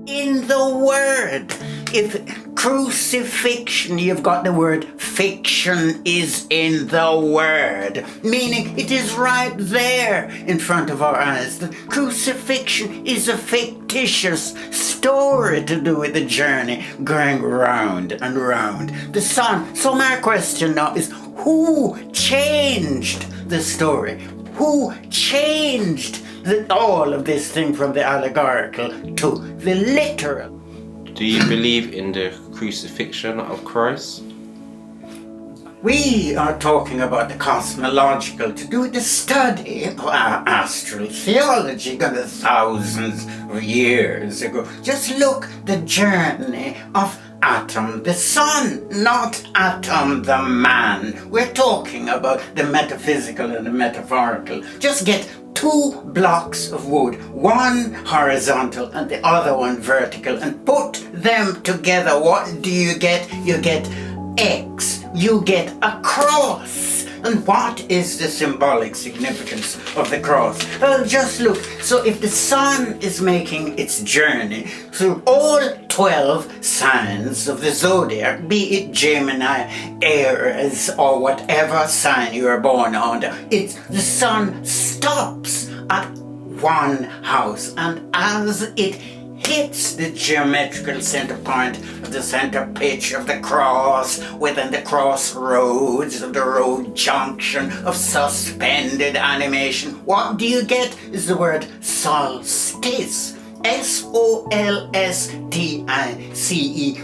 in the word. If crucifixion, you've got the word fiction is in the word, meaning it is right there in front of our eyes. The crucifixion is a fictitious story to do with the journey going round and round the sun. So my question now is, who changed the story? Who changed all of this thing from the allegorical to the literal? Do you believe in the crucifixion of Christ? We are talking about the cosmological, to do with the study of astral theology going thousands of years ago. Just look the journey of Atom the sun, not Atom the man. We're talking about the metaphysical and the metaphorical. Just get 2 blocks of wood, one horizontal and the other one vertical, and put them together. What do you get? You get X. You get a cross. And what is the symbolic significance of the cross? Well, just look. So if the sun is making its journey through all 12 signs of the zodiac, be it Gemini, Aries, or whatever sign you are born under, the sun stops at one house, and as it hits the geometrical center point of the center pitch of the cross, within the crossroads of the road junction of suspended animation, what do you get is the word solstice. S-O-L-S-T-I-C-E,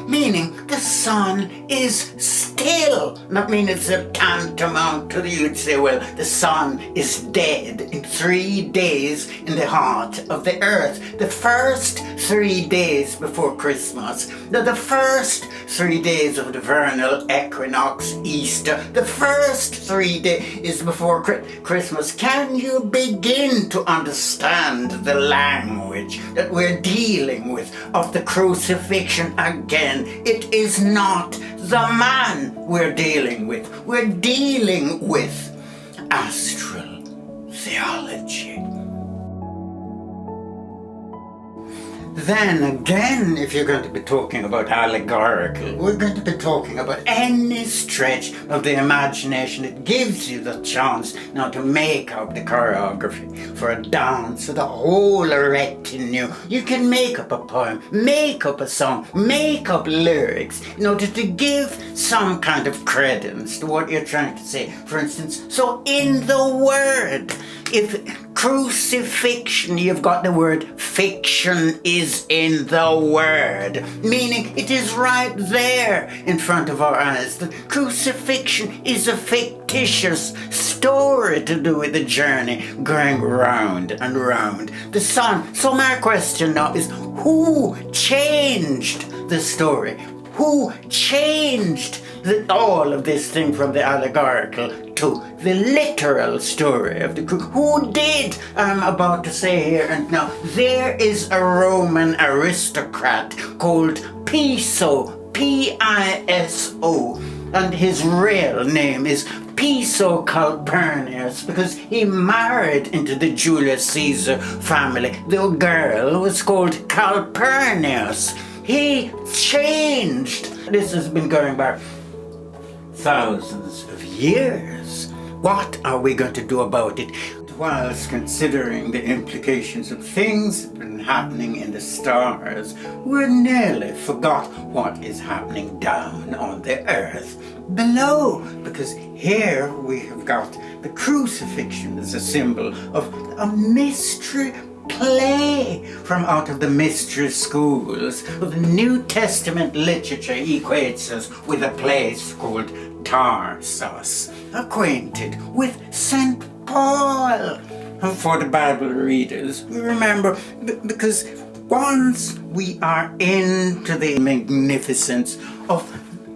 meaning the sun is still. That means it's a tantamount to you'd say, well, the sun is dead in 3 days in the heart of the earth. The first 3 days before Christmas, the first 3 days of the vernal equinox, Easter, the first 3 days before Christmas. Can you begin to understand the language that we're dealing with of the crucifixion? Again, it is not the man we're dealing with. We're dealing with astral theology. Then again, if you're going to be talking about allegorical, we're going to be talking about any stretch of the imagination that gives you the chance now to make up the choreography for a dance, for the whole retinue. You can make up a poem, make up a song, make up lyrics in order to give some kind of credence to what you're trying to say. For instance, so in the word, if crucifixion, you've got the word fiction is in the word, meaning it is right there in front of our eyes. The crucifixion is a fictitious story to do with the journey going round and round the sun. So my question now is, who changed the story? Who changed all of this thing from the allegorical to the literal story of the crucifixion? Who did? I'm about to say here and now. There is a Roman aristocrat called Piso, P-I-S-O, and his real name is Piso Calpurnius, because he married into the Julius Caesar family. The girl was called Calpurnius. He changed. This has been going back thousands of years. What are we going to do about it? Whilst considering the implications of things that have been happening in the stars, we nearly forgot what is happening down on the earth below, because here we have got the crucifixion as a symbol of a mystery play from out of the mystery schools of the New Testament literature. Equates us with a place called Tarsus, acquainted with St. Paul. And for the Bible readers, we remember, because once we are into the magnificence of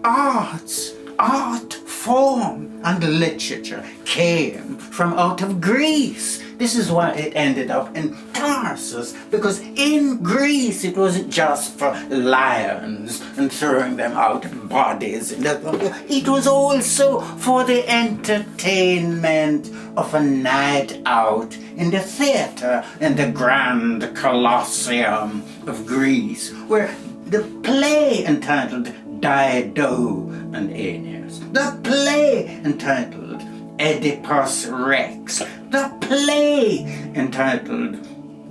art form and literature came from out of Greece, This is why it ended up in Tarsus, because in Greece it wasn't just for lions and throwing them out bodies. It was also for the entertainment of a night out in the theatre in the Grand Colosseum of Greece, where the play entitled Dido and Aeneas, the play entitled Oedipus Rex, the play entitled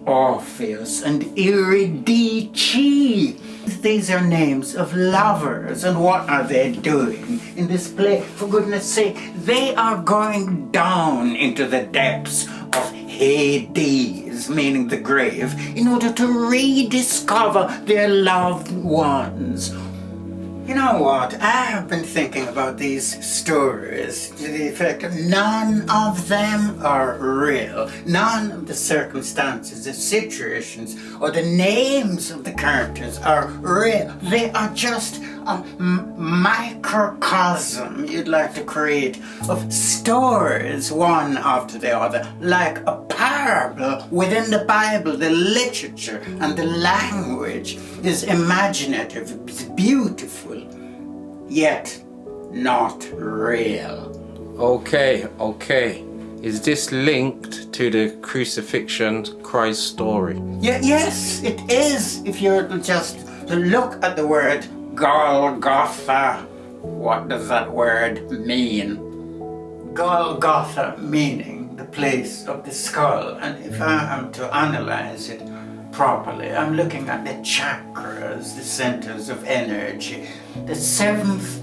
Orpheus and Eurydice. These are names of lovers, and what are they doing in this play? For goodness sake, they are going down into the depths of Hades, meaning the grave, in order to rediscover their loved ones. You know what? I have been thinking about these stories to the effect that none of them are real. None of the circumstances, the situations, or the names of the characters are real. They are just a microcosm you'd like to create of stories, one after the other, like a parable within the Bible. The literature and the language is imaginative, it's beautiful, yet not real. Okay. Is this linked to the crucifixion Christ story? Yes, it is. If you're just to look at the word Golgotha, what does that word mean? Golgotha meaning the place of the skull. And if I am to analyze it properly, I'm looking at the chakras, the centers of energy. The seventh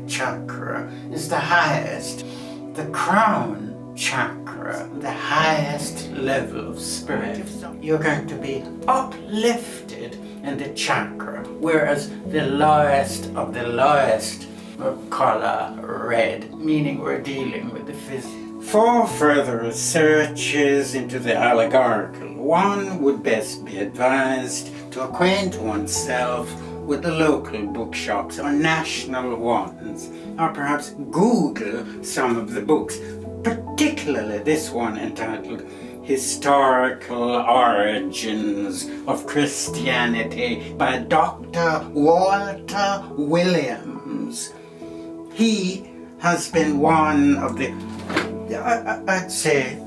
chakra is the highest. The crown chakra, the highest level of spirit. You're going to be uplifted in the chakra, whereas the lowest of the lowest will color red, meaning we're dealing with the physical. For further researches into the allegorical, one would best be advised to acquaint oneself with the local bookshops or national ones, or perhaps Google some of the books, particularly this one entitled Historical Origins of Christianity by Dr. Walter Williams. He has been one of the, I'd say,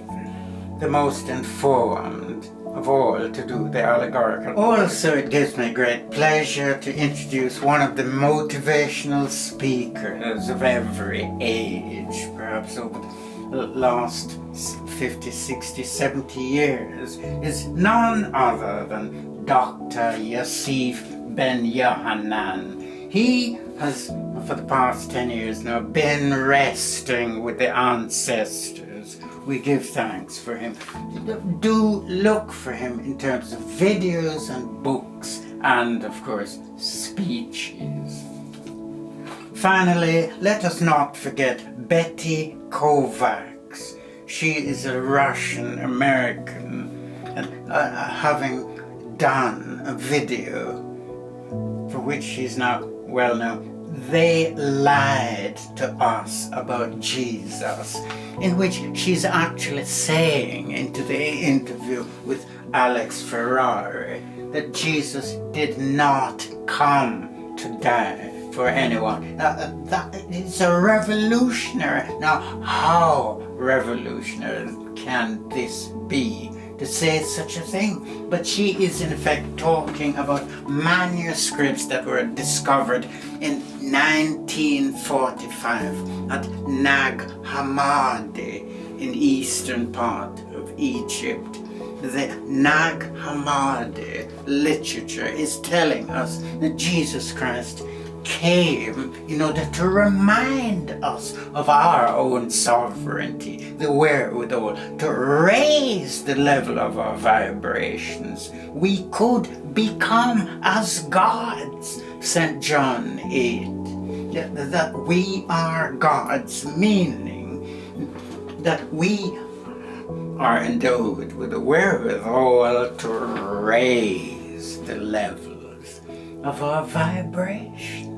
the most informed of all to do the allegorical. Also, it gives me great pleasure to introduce one of the motivational speakers of every age, perhaps over the last 50, 60, 70 years, is none other than Dr. Yosef Ben Yohanan. He has, for the past 10 years now, been resting with the ancestors. We give thanks for him. Do look for him in terms of videos and books and, of course, speeches. Finally, let us not forget Betty Kovacs. She is a Russian-American, and having done a video for which she's now well known, They Lied to Us About Jesus, in which she's actually saying into the interview with Alex Ferrari that Jesus did not come to die for anyone. That is a revolutionary. Now, how revolutionary can this be, to say such a thing? But she is in fact talking about manuscripts that were discovered in 1945 at Nag Hammadi in eastern part of Egypt. The Nag Hammadi literature is telling us that Jesus Christ came in order to remind us of our own sovereignty, the wherewithal to raise the level of our vibrations. We could become as gods, St. John 8. That we are gods, meaning that we are endowed with the wherewithal to raise the levels of our vibration.